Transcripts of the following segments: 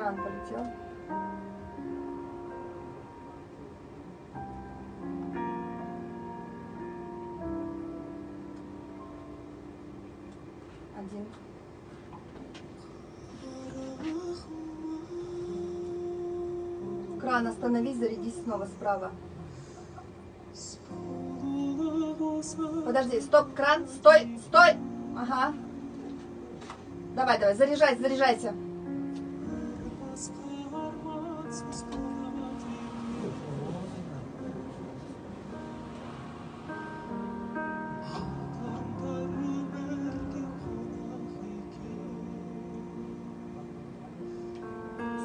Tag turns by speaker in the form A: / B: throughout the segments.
A: Кран полетел. Один. Кран, остановись, зарядись снова справа. Подожди, стоп, кран, стой, стой. Ага. Давай, давай, заряжайся, заряжайся.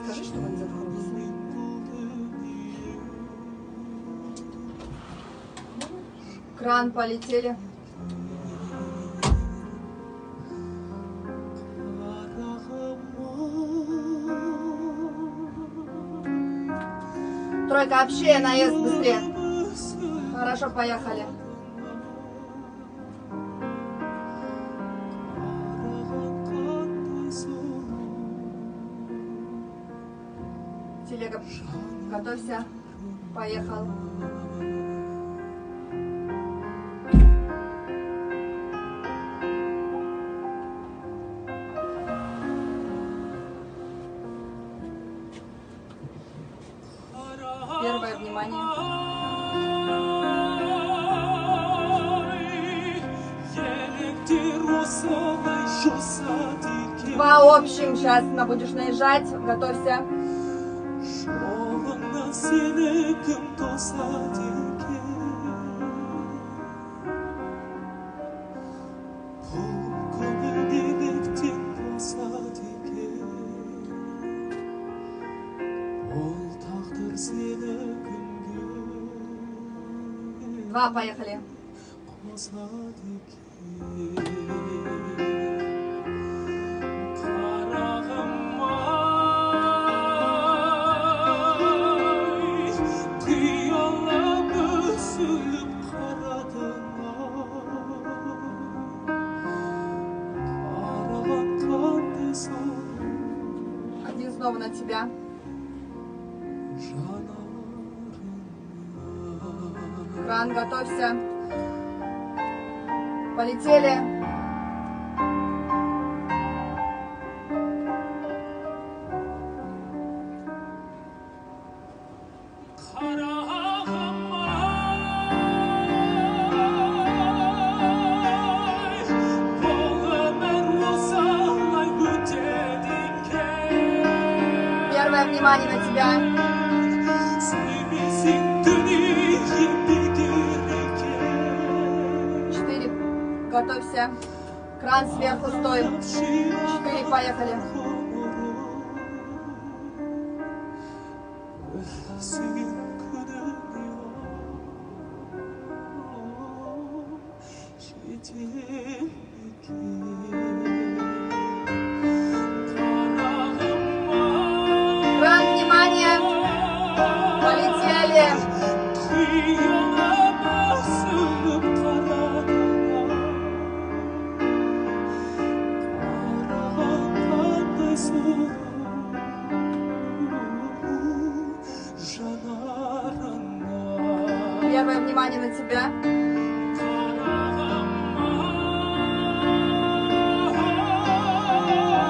A: Скажи, что он заткнулся. Кран, полетели. Тройка, общее, наезд быстрее. Хорошо, поехали. Телега, готовься. Поехал. Первое внимание. Два общим. Сейчас будешь наезжать. Готовься. Два, поехали. Один снова на тебя. Кран, готовься. Полетели. Первое внимание на тебя. Готовься. Кран сверху, стой. 4, поехали. Кран, внимание. Полетели. Первое внимание на тебя.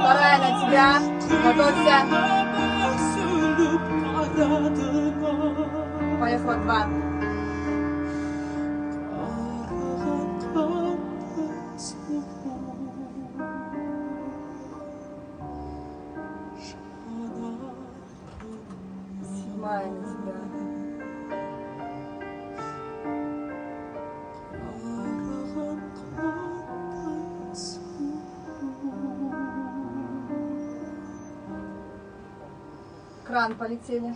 A: Вторая на тебя. Готовься. Поехала 2. Седьмая на тебя. Кран, полетели.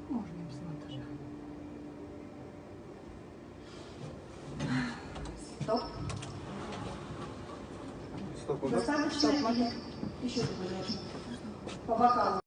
A: Можно без монтажа. Стоп.
B: Стоп, куда?
A: Достаточно, стоп, можно еще по бокалу.